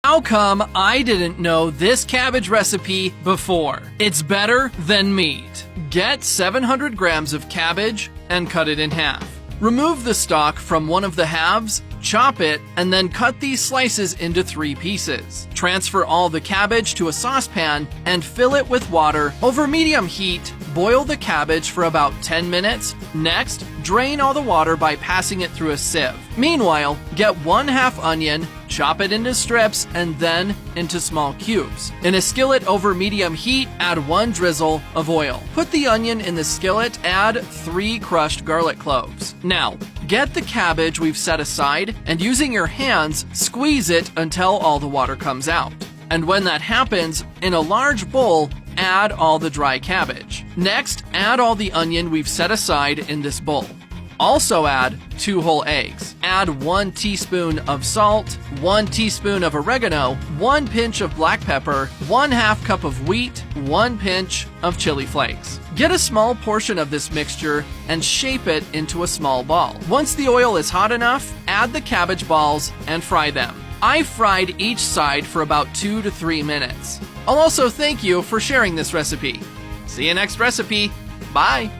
How come I didn't know this cabbage recipe before? It's better than meat. Get 700 grams of cabbage and cut it in half. Remove the stalk from one of the halves, chop it, and then cut these slices into 3 pieces. Transfer all the cabbage to a saucepan and fill it with water. Over medium heat, boil the cabbage for about 10 minutes. Next, drain all the water by passing it through a sieve. Meanwhile, get 1/2 onion, chop it into strips and then into small cubes. In a skillet over medium heat, add 1 drizzle of oil. Put the onion in the skillet, add 3 crushed garlic cloves. Now, get the cabbage we've set aside and using your hands, squeeze it until all the water comes out. And when that happens, in a large bowl, add all the dry cabbage. Next, add all the onion we've set aside in this bowl. Also add 2 whole eggs. Add 1 teaspoon of salt, 1 teaspoon of oregano, 1 pinch of black pepper, 1/2 cup of wheat, 1 pinch of chili flakes. Get a small portion of this mixture and shape it into a small ball. Once the oil is hot enough, add the cabbage balls and fry them. I fried each side for about 2 to 3 minutes. I'll also thank you for sharing this recipe. See you next recipe. Bye!